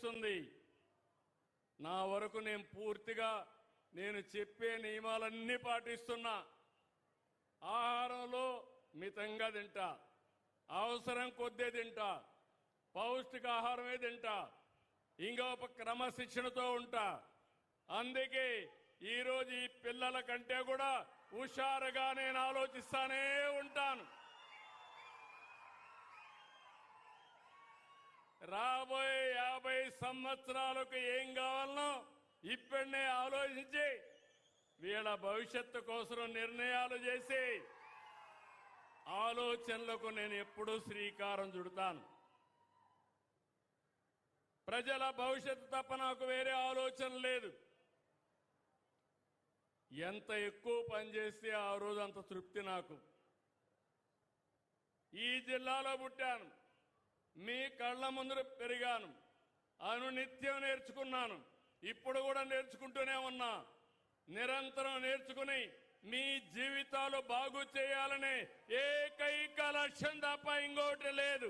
పాటిస్తుంది. నా వరకు నేను పూర్తిగా నేను చెప్పే నియమాలన్నీ పాటిస్తున్నా. ఆహారంలో మితంగా తింటా, అవసరం కొద్దే తింటా, పౌష్టికాహారమే తింటా, ఇంకొక క్రమశిక్షణతో ఉంటా. అందుకే ఈరోజు ఈ పిల్లల కంటే కూడా హుషారుగా నేను ఆలోచిస్తానే ఉంటాను. రాబోయే 50 సంవత్సరాలకు ఏం కావాలనో ఇప్పుడే ఆలోచించి వీళ్ళ భవిష్యత్తు కోసం నిర్ణయాలు చేసి ఆలోచనలకు నేను ఎప్పుడూ శ్రీకారం చుడతాను. ప్రజల భవిష్యత్తు తప్ప నాకు వేరే ఆలోచన లేదు. ఎంత ఎక్కువ పనిచేస్తే ఆ రోజు అంత తృప్తి నాకు. ఈ జిల్లాలో పుట్టాను, మీ కళ్ళ ముందర పెరిగాను, అనునిత్యం నేర్చుకున్నాను, ఇప్పుడు కూడా నేర్చుకుంటూనే ఉన్నా. నిరంతరం నేర్చుకుని మీ జీవితాలు బాగు చేయాలనే ఏకైక లక్ష్యం తప్ప ఇంకోటి లేదు.